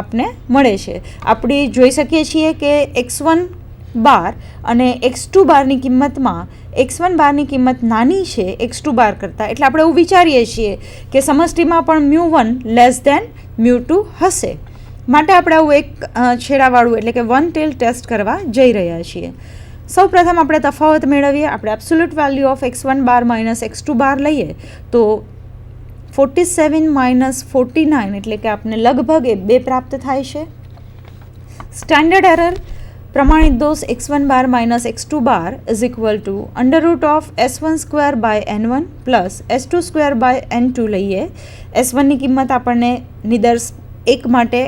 આપને મળે છે। આપણે જોઈ શકીએ છીએ કે x1 બાર અને x2 બારની કિંમતમાં x1 બારની કિંમત નાની છે x2 બાર કરતાં, એટલે આપણે એવું વિચારીએ છીએ કે સમષ્ટિમાં પણ μ1 લેસ ધેન μ2 હશે, માટે આપણે આવું એક છેડાવાળું એટલે કે વન ટેલ ટેસ્ટ કરવા જઈ રહ્યા છીએ। સૌ પ્રથમ આપણે તફાવત મેળવીએ। આપણે absolute value of x1 bar minus x2 બાર લઈએ તો 47 માઇનસ 49 એટલે કે આપને લગભગ 2 પ્રાપ્ત થાય છે। સ્ટાન્ડર્ડ એરર પ્રમાણિત દોષ x1 bar minus x2 bar is equal to under root of s1 square by n1 plus s2 square by n2 લઈએ। s1ની કિંમત આપણને નિદર્શ 1 માટે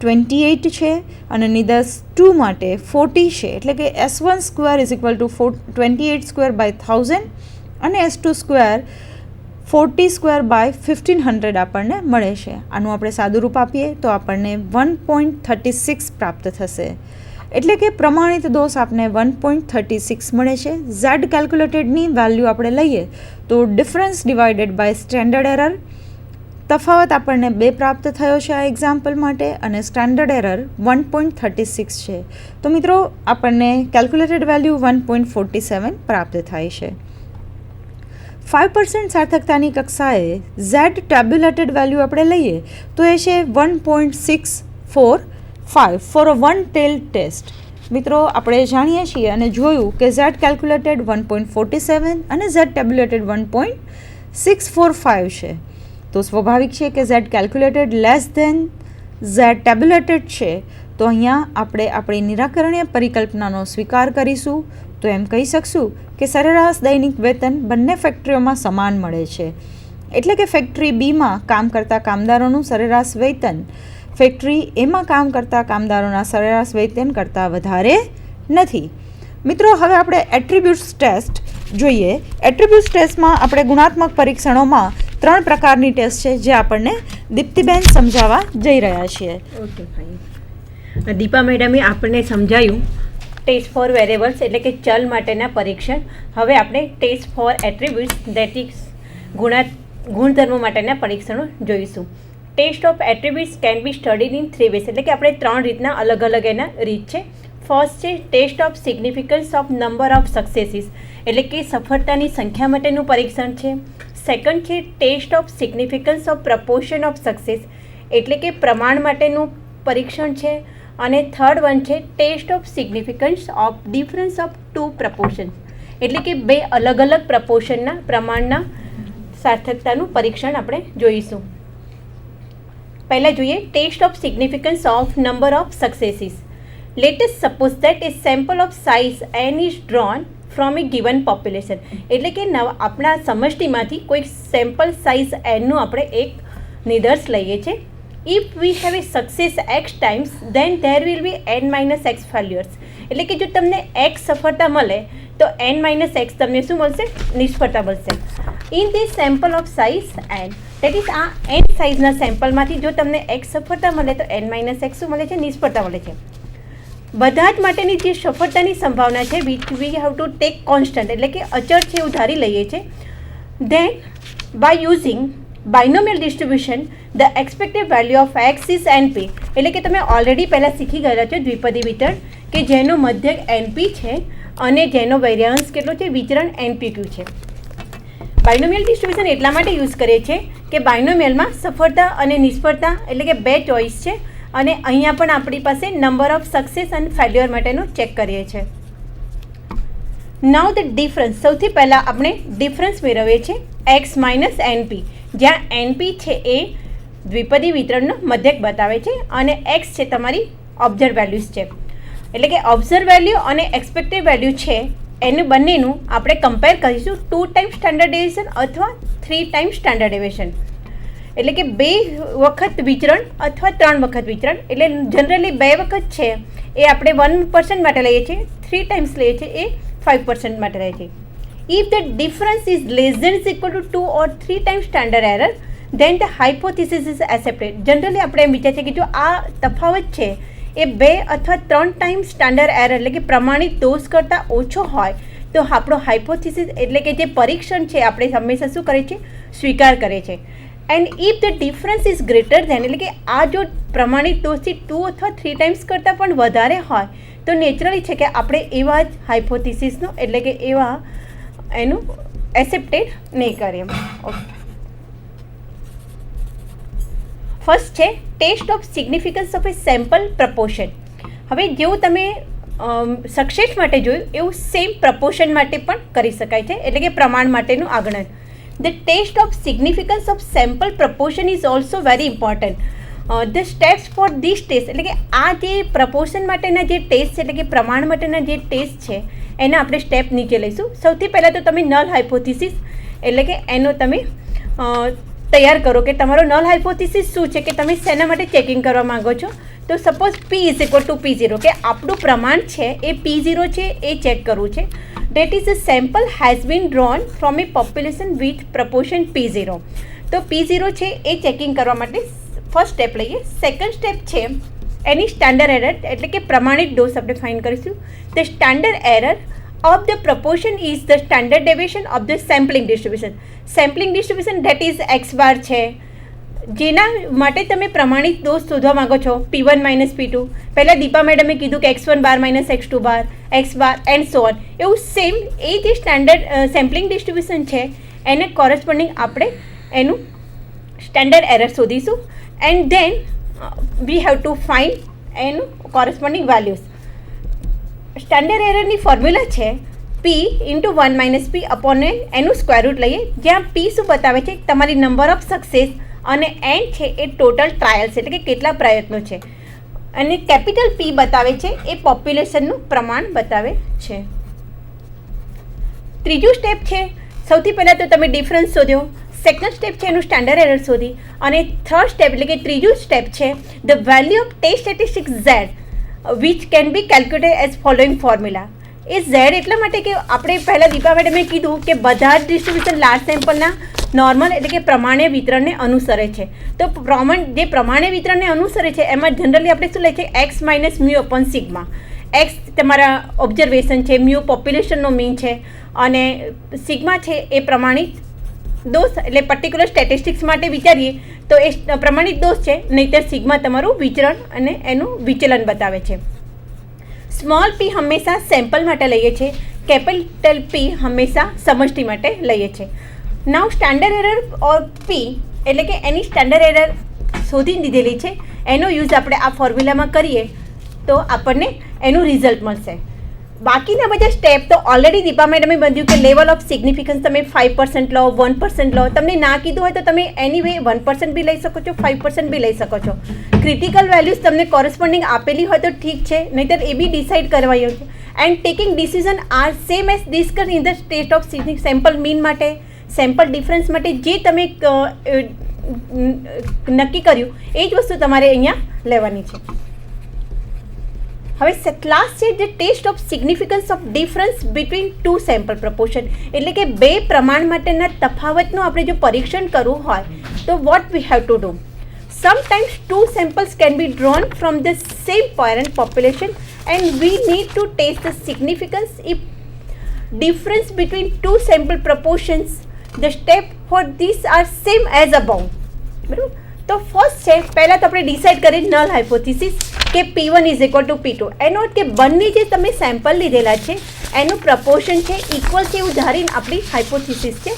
28 છે અને નિદર્શ 2 માટે 40 છે, એટલે કે s1 square is equal to 28 square by 1000 અને s2 સ્ક્વેર 40 સ્ક્વેર બાય 1500 આપણને મળે છે। આનું આપણે સાદું રૂપ આપીએ તો આપણને 1.36 પ્રાપ્ત થશે, એટલે કે પ્રમાણિત દોષ આપને 1.36 મળે છે। z કેલ્ક્યુલેટેડની વેલ્યુ આપણે લઈએ તો difference divided by standard error, તફાવત આપણને 2 પ્રાપ્ત થયો છે આ એક્ઝામ્પલ માટે અને સ્ટાન્ડર્ડ એરર 1.36 છે, તો મિત્રો આપણને કેલ્ક્યુલેટેડ વેલ્યુ 1.47 પ્રાપ્ત થાય છે। 5% સાર્થકતાની કક્ષાએ z ટેબ્યુલેટેડ વેલ્યુ આપણે લઈએ તો એ છે 1.645 for a one tail test. મિત્રો આપણે જાણીએ છીએ અને જોયું કે z કેલ્ક્યુલેટેડ 1.47 અને z ટેબ્યુલેટેડ 1.645 છે, તો સ્વાભાવિક છે કે z calculated less than z tabulated છે, તો અહીંયા આપણે આપણી નિરાકરણીય પરિકલ્પનાનો સ્વીકાર કરીશું તો એમ કહી શકશું કે સરેરાશ દૈનિક વેતન બંને ફેક્ટરીઓમાં સમાન મળે છે, એટલે કે ફેક્ટરી બીમાં કામ કરતા કામદારોનું સરેરાશ વેતન ફેક્ટરી એમાં કામ કરતા કામદારોના સરેરાશ વેતન કરતાં વધારે નથી। મિત્રો હવે આપણે એટ્રીબ્યુટ્સ ટેસ્ટ જોઈએ। એટ્રીબ્યુટ્સ ટેસ્ટમાં આપણે ગુણાત્મક પરીક્ષણોમાં 3 પ્રકારની ટેસ્ટ છે જે આપણને દીપ્તિબેન સમજાવવા જઈ રહ્યા છીએ। ઓકે ફાઇન, દીપા મેડમે આપણને સમજાયું ટેસ્ટ ફોર વેરિયેબલ્સ એટલે કે ચલ માટેના પરીક્ષણ। હવે આપણે test for attributes that is ગુણધર્મો માટેના પરીક્ષણો જોઈશું। Test of attributes can be studied in 3 ways, એટલે કે આપણે 3 રીતના અલગ અલગ એના રીત છે। ફર્સ્ટ છે test of significance of number of successes, એટલે કે સફળતાની સંખ્યા માટેનું પરીક્ષણ છે। સેકન્ડ છે test of significance of proportion of success, એટલે કે પ્રમાણ માટેનું પરીક્ષણ છે। અને થર્ડ વન છે test of significance of difference of 2 proportion, એટલે કે 2 અલગ અલગ પ્રપોર્શનના પ્રમાણના સાર્થકતાનું પરીક્ષણ આપણે જોઈશું। પહેલાં જોઈએ test of significance of number of successes. Let us suppose that a sample of size n is drawn from a given population, એટલે કે આપણા સમષ્ટિમાંથી કોઈ સેમ્પલ સાઇઝ nનું આપણે એક નિદર્શ લઈએ છીએ। If we have a success x times, then there will be n minus x failures, એટલે કે જો તમને x સફળતા મળે તો n minus x તમને શું મળશે? નિષ્ફળતા મળશે। In this sample of size n, that is આ n સાઇઝના સેમ્પલમાંથી જો તમને x સફળતા મળે તો n minus x શું મળે છે? નિષ્ફળતા મળે છે। બધા જ માટેની જે સફળતાની સંભાવના છે which we have to take constant, એટલે કે અચળ છે એવું ધારી લઈએ છીએ। Then by using binomial distribution the expected value of X is NP, એટલે કે તમે ઓલરેડી પહેલાં શીખી ગયેલા છો દ્વિપદી વિતરણ કે જેનો મધ્યક એનપી છે અને જેનો વેરિયાન્સ કેટલો છે? વિચરણ એનપીક્યુ છે। બાયનોમિયલ ડિસ્ટ્રીબ્યુશન એટલા માટે યુઝ કરીએ છીએ કે બાયનોમિયલમાં સફળતા અને નિષ્ફળતા એટલે કે 2 ચોઇસ છે અને અહીંયા પણ આપણી પાસે નંબર ઓફ સક્સેસ અને ફેલ્યુઅર માટેનો ચેક કરીએ છીએ। નાઉ ધ ડિફરન્સ, સૌથી પહેલાં આપણે ડિફરન્સ મેળવીએ છીએ એક્સ માઇનસ એનપી, જ્યાં એનપી છે એ દ્વિપદી વિતરણનો મધ્યક બતાવે છે અને એક્સ છે તમારી ઓબ્ઝર્વ વેલ્યુઝ છે, એટલે કે ઓબ્ઝર્વ વેલ્યુ અને એક્સપેક્ટેડ વેલ્યુ છે એનું બંનેનું આપણે કમ્પેર કરીશું 2 ટાઈમ્સ સ્ટાન્ડર્ડ ડેવિએશન અથવા 3 ટાઈમ્સ સ્ટાન્ડર્ડ ડેવિએશન, એટલે કે 2 વખત વિચરણ અથવા 3 વખત વિચરણ, એટલે જનરલી 2 વખત છે એ આપણે 1% માટે લઈએ છીએ, 3 ટાઈમ્સ લઈએ છીએ એ 5% માટે લઈએ છીએ। If the difference is less than is equal to 2 or 3 times standard error, then the hypothesis is accepted. Generally આપણે એમ વિચારીએ છીએ કે જો આ તફાવત છે એ 2 અથવા 3 ટાઈમ સ્ટાન્ડર્ડ એરર એટલે કે પ્રમાણિત દોષ કરતાં ઓછો હોય તો આપણો હાઇપોથિસિસ એટલે કે જે પરીક્ષણ છે આપણે હંમેશા શું કરે છે? સ્વીકાર કરે છે। And if the difference is greater than, એટલે કે આ જો પ્રમાણિત ડોઝથી 2 અથવા 3 ટાઈમ્સ કરતાં પણ વધારે હોય તો નેચરલી છે કે આપણે એવા જ હાઇપોથિસિસનો એટલે કે એવા એનું એક્સેપ્ટેડ નહીં કરીએ. ફર્સ્ટ છે test of significance of a sample proportion. હવે જેવું તમે સક્સેસ માટે જોયું એવું સેમ પ્રપોર્શન માટે પણ કરી શકાય છે, એટલે કે પ્રમાણ માટેનું આગળન. The test of significance of sample proportion is also very important. The steps for this test, એટલે કે આ જે પ્રપોર્શન માટેના જે ટેસ્ટ છે એટલે કે પ્રમાણ માટેના જે ટેસ્ટ છે એના આપણે સ્ટેપ નીચે લઈશું. સૌથી પહેલાં તો તમે નલ હાઇપોથિસિસ એટલે કે એનો તમે તૈયાર કરો કે તમારો નલ હાઇપોથિસિસ શું છે, કે તમે શેના માટે ચેકિંગ કરવા માંગો છો. તો suppose P is equal two P0, કે આપણું પ્રમાણ છે એ P0 છે એ ચેક કરવું છે. That is a sample has been drone from A population with proportion P0. તો P0 છે એ ચેકિંગ કરવા માટે ફર્સ્ટ સ્ટેપ લઈએ. સેકન્ડ સ્ટેપ છે એની સ્ટાન્ડર્ડ એરર એટલે કે પ્રમાણિત ડોઝ આપણે ફાઇન્ડ કરીશું. The standard error of the proportion is the standard deviation of the sampling distribution. Sampling distribution that is x bar છે, જેના માટે તમે પ્રમાણિત ડોઝ શોધવા માંગો છો P1 - P2. પહેલાં દીપા મેડમે કીધું કે x1 bar - x2 bar, x bar and so on. એવું સેમ એ જે સ્ટાન્ડર્ડ સેમ્પલિંગ ડિસ્ટ્રીબ્યુશન છે એને કોરસ્પોન્ડિંગ આપણે એનું સ્ટાન્ડર્ડ એરર શોધીશું. And then we have to find એનું કોરસ્પોન્ડિંગ વેલ્યુઝ. સ્ટાન્ડર્ડ એરરની ફોર્મ્યુલા છે P ઇન્ટુ 1 - P અપોન એનું સ્ક્વેર રૂટ લઈએ, જ્યાં P શું બતાવે છે તમારી નંબર ઓફ સક્સેસ અને N છે એ ટોટલ ટ્રાયલ્સ એટલે કે કેટલા પ્રયત્નો છે, અને કેપિટલ P બતાવે છે એ પોપ્યુલેશનનું પ્રમાણ બતાવે છે. ત્રીજું સ્ટેપ છે સૌથી પહેલાં તો તમે ડિફરન્સ શોધ્યો. સેકન્ડ સ્ટેપ છે એનું સ્ટાન્ડર્ડ એરર શોધી, અને થર્ડ સ્ટેપ એટલે કે ત્રીજું સ્ટેપ છે the value of test statistics Z which can be calculated as following formula. એ Z એટલા માટે કે આપણે પહેલાં દીપા મેડમે કીધું કે બધા જ ડિસ્ટ્રીબ્યુશન લાર્જ સેમ્પલના નોર્મલ એટલે કે પ્રમાણે વિતરણને અનુસરે છે. તો જે પ્રમાણે વિતરણને અનુસરે છે એમાં જનરલી આપણે શું લઈએ છીએ x minus mu upon sigma. x તમારા ઓબ્ઝર્વેશન છે, મ્યુ પોપ્યુલેશનનો મીન છે, અને સિગ્મા છે એ પ્રમાણિત દોષ એટલે પર્ટિક્યુલર સ્ટેટિસ્ટિક્સ માટે વિચારીએ તો એ પ્રમાણિત દોષ છે, નહીંતર સિગ્મા તમારું વિચરણ અને એનું વિચલન બતાવે છે. સ્મોલ p હંમેશા સેમ્પલ માટે લઈએ છીએ, કેપિટલ P હંમેશા સમષ્ટિ માટે લઈએ છીએ. નાવ સ્ટાન્ડર્ડ એરર ઓર P એટલે કે એની સ્ટાન્ડર્ડ એરર શોધી દીધેલી છે, એનો યુઝ આપણે આ ફોર્મ્યુલામાં કરીએ તો આપણને એનું રિઝલ્ટ મળશે. બાકીના બધા સ્ટેપ તો ઓલરેડી દીપા મેડમે બધું કે લેવલ ઓફ સિગ્નિફિકન્સ તમે 5% લો, 1% લો. તમને ના કીધું હોય તો તમે એની વે 1% બી લઈ શકો છો, 5% બી લઈ શકો છો. ક્રિટિકલ વેલ્યુઝ તમને કોરસ્પોન્ડિંગ આપેલી હોય તો ઠીક છે, નહીંતર એ બી ડિસાઇડ કરવાયું છે. And taking decision are same as discuss in the state of sample mean માટે, સેમ્પલ ડિફરન્સ માટે જે તમે નક્કી કર્યું એ જ વસ્તુ તમારે અહીંયા લેવાની છે. હવે લાસ્ટ છે જે test of significance of difference between two sample proportion, એટલે કે બે પ્રમાણ માટેના તફાવતનું આપણે જો પરીક્ષણ કરવું હોય તો what we have to do. Sometimes two samples can be drawn from the same parent population and we need to test the significance if difference between two sample proportions. The step for this are same as about. બરાબર, તો first છે પહેલાં તો આપણે decide કરીએ null hypothesis કે P1 is equal to P2. એનો અર્થ કે બંને જે તમે સેમ્પલ લીધેલા છે એનું પ્રપોર્શન છે ઇક્વલ છે એવું ધારીને આપણી હાઇપોથિસિસ છે.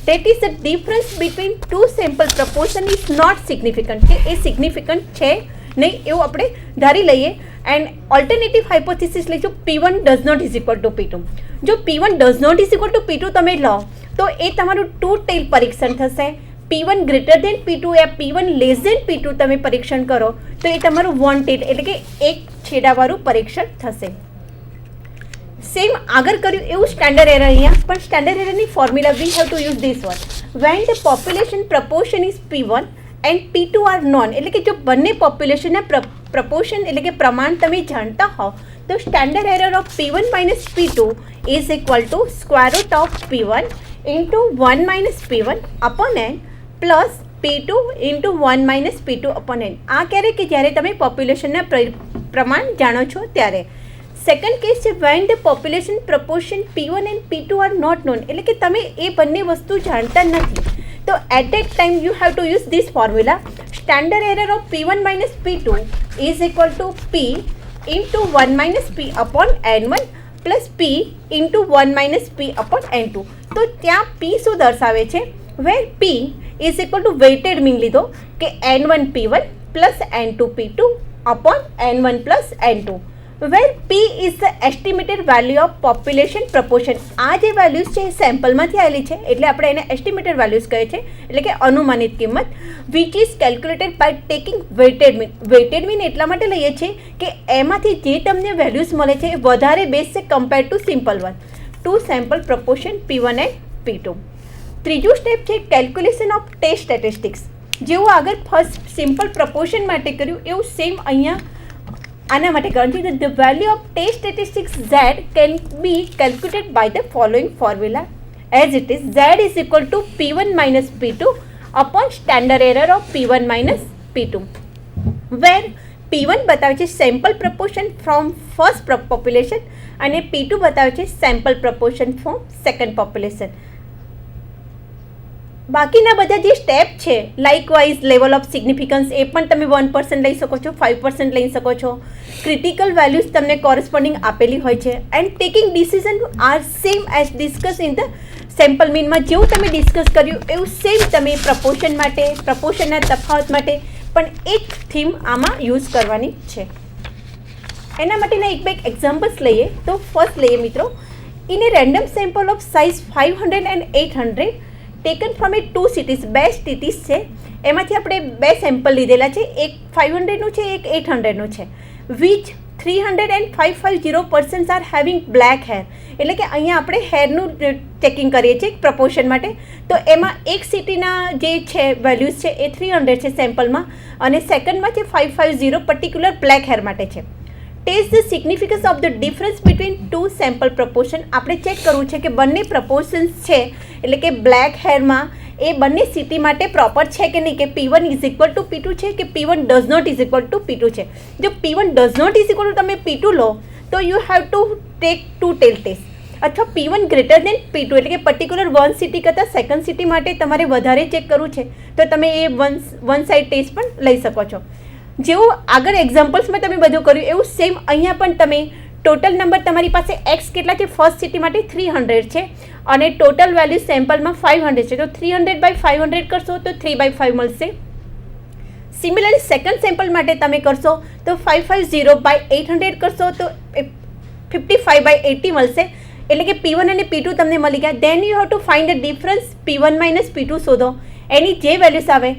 That is the difference between two sample proportion is not significant, કે એ સિગ્નિફિકન્ટ છે નહીં એવું આપણે ધારી લઈએ. એન્ડ ઓલ્ટરનેટિવ હાઇપોથિસિસ લઈશું P1 does not is equal to P2. જો P1 does not is equal to P2 તમે લો તો એ તમારું ટુ ટેલ પરીક્ષણ થશે. P1 ગ્રેટર દેન P2 યા P1 લેસ દેન P2 તમે પરીક્ષણ કરો તો એ તમારું વોન્ટેડ એટલે કે એક છેડાવાળું પરીક્ષણ થશે. સેમ આગળ કર્યું એવું સ્ટાન્ડર્ડ એરર અહીંયા, પણ સ્ટાન્ડર્ડ એરરની formula we have to use this one. When the population proportion is P1 and P2 are known, એટલે કે જો બંને પોપ્યુલેશનના પ્રપોર્શન એટલે કે પ્રમાણ તમે જાણતા હો તો standard error of P1 - P2 is equal two square root of P1 into 1 - P1 upon N plus P2 into 1 - P2 upon N. આ ક્યારે કે જ્યારે તમે પોપ્યુલેશનના પ્રમાણ જાણો છો ત્યારે. સેકન્ડ કેસ છે when the population proportion P1 and P2 are not known, એટલે કે તમે એ બંને વસ્તુ જાણતા નથી તો at that time you have to use this formula. Standard error of P1 minus P2 is equal to P into 1 minus P upon N1 plus P into 1 minus P upon N2. તો ત્યાં P શું દર્શાવે છે? where P is equal to weighted mean લીધો કે N1 P1 plus N2 P2 upon N1 plus N2, where P is the estimated value of population proportion. આ જે values છે એ સેમ્પલમાંથી આવેલી છે એટલે આપણે એને એસ્ટિમેટેડ વેલ્યુઝ કહે છે, એટલે કે અનુમાનિત કિંમત, which is calculated by taking weighted mean. Weighted mean એટલા માટે લઈએ છીએ કે એમાંથી જે તમને વેલ્યુઝ મળે છે એ વધારે બેઝ છે compare to simple one, two sample proportion P1 and P2. ત્રીજું સ્ટેપ છે કેલ્ક્યુલેશન ઓફ ટેસ્ટ સ્ટેટિસ્ટિક્સ. જેવું આગળ ફર્સ્ટ સિમ્પલ પ્રપોર્શન માટે કર્યું એવું સેમ અહીંયા આના માટે કરવાનું છે. The value of test statistics Z can be calculated by the following formula as it is. Z is equal to P1 minus P2 upon standard error of P1 minus P2, where P1 બતાવે છે sample proportion from first population અને P2 બતાવે છે sample proportion from second population. બાકીના બધા જે step છે likewise level of significance એ પણ તમે 1% લઈ શકો છો, 5% લઈ શકો છો. ક્રિટિકલ વેલ્યુઝ તમને કોરસ્પોન્ડિંગ આપેલી હોય છે. And taking decision are same as discuss in the sample મીનમાં જેવું તમે ડિસ્કસ કર્યું એવું સેમ તમે પ્રપોર્શન માટે, પ્રપોર્શનના તફાવત માટે પણ એક થીમ આમાં યુઝ કરવાની છે. એના માટેના એક બે એક્ઝામ્પલ્સ લઈએ તો ફર્સ્ટ લઈએ મિત્રો. In A random sample of size 500 and 800 taken from A 2 cities, 2 cities છે એમાંથી આપણે 2 સેમ્પલ લીધેલા છે, એક 500નું છે એક 800નું છે. Which 300 and 550% are having black hair, એટલે કે અહીંયા આપણે હેરનું ચેકિંગ કરીએ છીએ પ્રપોર્શન માટે. તો એમાં એક સિટીના જે છે વેલ્યુઝ છે એ 300 છે સેમ્પલમાં અને સેકન્ડમાં છે 550 પર્ટિક્યુલર બ્લેક હેર માટે છે. Test the significance of the difference between two sample proportion. આપણે ચેક કરવું છે કે બંને પ્રપોર્શન્સ છે એટલે કે બ્લેક હેરમાં એ બંને સિટી માટે પ્રોપર છે કે નહીં, કે P1 is equal to P2 છે કે P1 does not is equal to P2 છે. જો P1 does not is equal to તમે P2 લો તો you have to take two tail test, અથવા P1 ગ્રેટર દેન P2 એટલે કે પર્ટિક્યુલર વન સિટી કરતાં સેકન્ડ સિટી માટે તમારે વધારે ચેક કરવું છે તો તમે એ વન સાઇડ ટેસ્ટ પણ લઈ શકો છો. જેવું આગળ એક્ઝામ્પલ્સમાં તમે બધું કર્યું એવું સેમ અહીંયા પણ તમે ટોટલ નંબર તમારી પાસે એક્સ કેટલા છે ફર્સ્ટ સિટી માટે 300 છે અને ટોટલ વેલ્યુ સેમ્પલમાં 500 છે, તો 300/500 કરશો તો 3/5 મળશે. સિમિલરલી સેકન્ડ સેમ્પલ માટે તમે કરશો તો 550/800 કરશો તો 55/80 મળશે, એટલે કે P1 અને P2 તમને મળી ગયા. Then you have to find the difference P1 minus P2 શોધો, એની જે વેલ્યુઝ આવે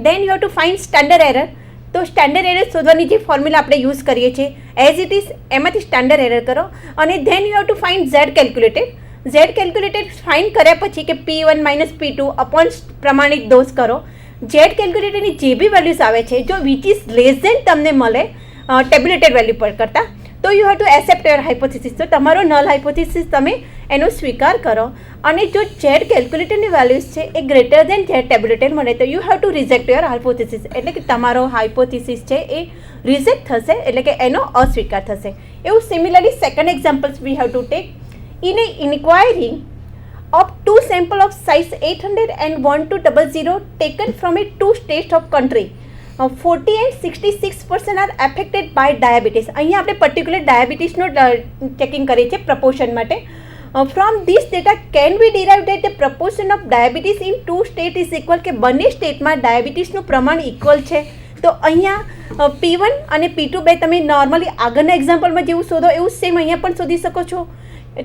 then you have to find standard error. તો સ્ટાન્ડર્ડ એરર શોધવાની જે ફોર્મ્યુલા આપણે યુઝ કરીએ છીએ એઝ ઇટ ઇઝ એમાંથી સ્ટાન્ડર્ડ એરર કરો અને then you have to find Z calculated. Z calculated find કર્યા પછી કે P1 માઇનસ P2 અપોન પ્રમાણિત દોષ કરો. Z કેલ્ક્યુલેટેડની જે બી વેલ્યુઝ આવે છે જો વિચ ઇઝ લેસ દેન તમને મળે ટેબ્યુલેટેડ વેલ્યુ પર કરતાં તો you have to accept your hypothesis. તો તમારો નલ હાઇપોથિસિસ તમે એનો સ્વીકાર કરો અને જો Z કેલ્ક્યુલેટરની વેલ્યુઝ છે એ ગ્રેટર દેન Z ટેબ્યુલેટેડ મળે તો you have to reject your hypothesis, એટલે કે તમારો હાઇપોથિસિસ છે એ રિજેક્ટ થશે, એટલે કે એનો અસ્વીકાર થશે. એવું similarly second examples we have to take. In a inquiry of two sample of size 800 and 1200 taken from a two states of country, 40 and 66% are affected by diabetes. અહીંયા આપણે પર્ટિક્યુલર ડાયાબિટીસનું ચેકિંગ કરીએ છીએ પ્રપોર્શન માટે. From this data can be derive that the proportion of diabetes in two state is equal, કે બંને સ્ટેટમાં ડાયાબિટીસનું પ્રમાણ equal છે. તો અહીંયા P1 અને P2 બે તમે નોર્મલી આગળના એક્ઝામ્પલમાં જેવું શોધો એવું સેમ અહીંયા પણ શોધી શકો છો.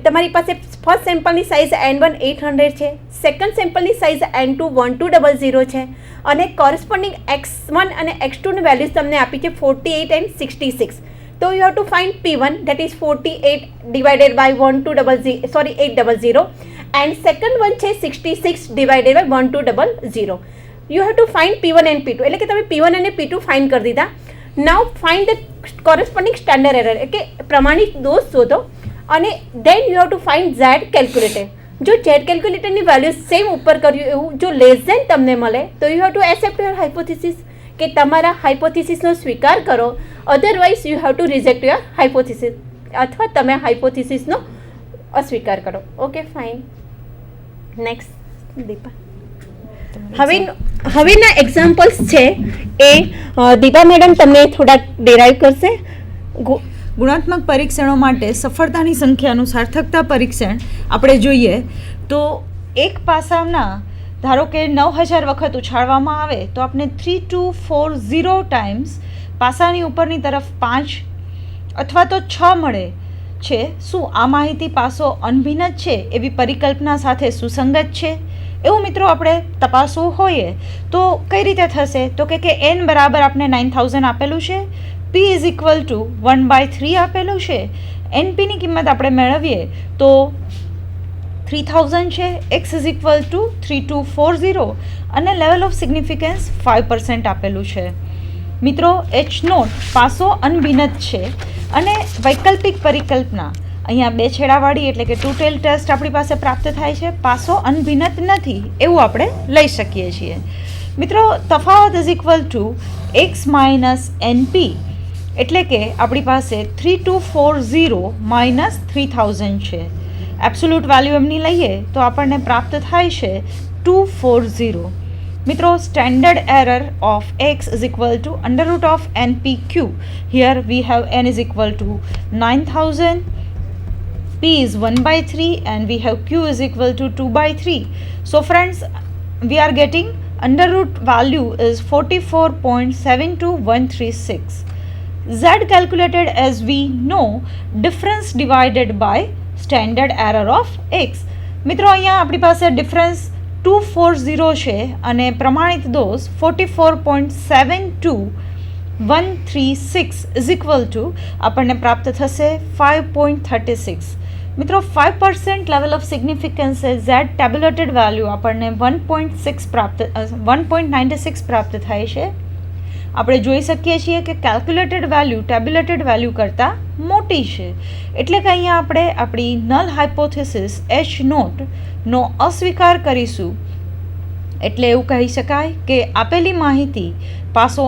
તમારી પાસે ફર્સ્ટ સેમ્પલની સાઇઝ N1 800 છે, સેકન્ડ સેમ્પલની સાઇઝ N2 1200 છે અને કોરસ્પોન્ડિંગ X1 અને X2ની વેલ્યુઝ તમને આપી છે 48 and 66. તો you have to find P1 that is 48 divided by 800 and second one છે 66 divided by 1200. You have to find P1 and P2, એટલે કે તમે P1 અને P2 ફાઇન્ડ કરી દીધા. Now find the corresponding standard error, એટલે કે પ્રમાણિત દોષ શોધો અને then you have to find Z calculated. જો Z કેલ્ક્યુલેટરની વેલ્યુ સેમ ઉપર કર્યું એવું જો લેસ દેન તમને મળે તો you have to accept your hypothesis, કે તમારા હાઇપોથિસિસનો સ્વીકાર કરો, otherwise you have to reject your hypothesis, અથવા તમે હવેના એક્ઝામ્પલ્સ છે એ દીપા મેડમ તમને થોડાક ડેરાઈવ કરશે. ગુણાત્મક પરીક્ષણો માટે સફળતાની સંખ્યાનું સાર્થકતા પરીક્ષણ આપણે જોઈએ તો એક પાસાના ધારો કે 9000 વખત ઉછાળવામાં આવે તો આપણે 3240 ટાઈમ્સ પાસાની ઉપરની તરફ 5 અથવા તો 6 મળે છે. શું આ માહિતી પાસો અનભિન્ન જ છે એવી પરિકલ્પના સાથે સુસંગત છે? એવું મિત્રો આપણે તપાસવું હોય તો કઈ રીતે થશે? તો કે n બરાબર આપણે 9000 આપેલું છે, p ઇઝ ઇક્વલ ટુ 1/3 આપેલું છે, npની કિંમત આપણે મેળવીએ તો 3000 છે, x ઇઝ ઇક્વલ ટુ 3240 અને લેવલ ઓફ સિગ્નિફિકન્સ 5% આપેલું છે. મિત્રો H0 પાસો અનભિન્ન છે અને વૈકલ્પિક પરિકલ્પના અહીંયા 2 છેડાવાળી એટલે કે 2 ટેલ ટેસ્ટ આપણી પાસે પ્રાપ્ત થાય છે. પાસો અનભિન્ન નથી એવું આપણે લઈ શકીએ છીએ. મિત્રો તફાવત is equal two x minus np એટલે કે આપણી પાસે 3240 માઇનસ 3000 છે. એબ્સોલ્યુટ વેલ્યુ એમની લઈએ તો આપણને પ્રાપ્ત થાય છે 240. મિત્રો standard error of x is equal to under root of npq. Here we have n is equal two 9000, p is 1/3 and we have q is equal to 2/3. So friends, we are getting under root value is 44.72136. Z calculated as we know difference divided by standard error of x. મિત્રો અહીંયા આપણી પાસે difference 240 છે અને પ્રમાણિત દોષ 44.72136 is equal two આપણને પ્રાપ્ત થશે 5.36. મિત્રો 5% level of significance Z tabulated value આપણને 1.96 પ્રાપ્ત થાય છે. આપણે જોઈ શકીએ છીએ કે કેલ્ક્યુલેટેડ વેલ્યુ ટેબ્યુલેટેડ વેલ્યુ કરતાં મોટી છે એટલે કે અહીંયા આપણે આપણી નલ હાઇપોથેસિસ H0નો અસ્વીકાર કરીશું. એટલે એવું કહી શકાય કે આપેલી માહિતી પાસો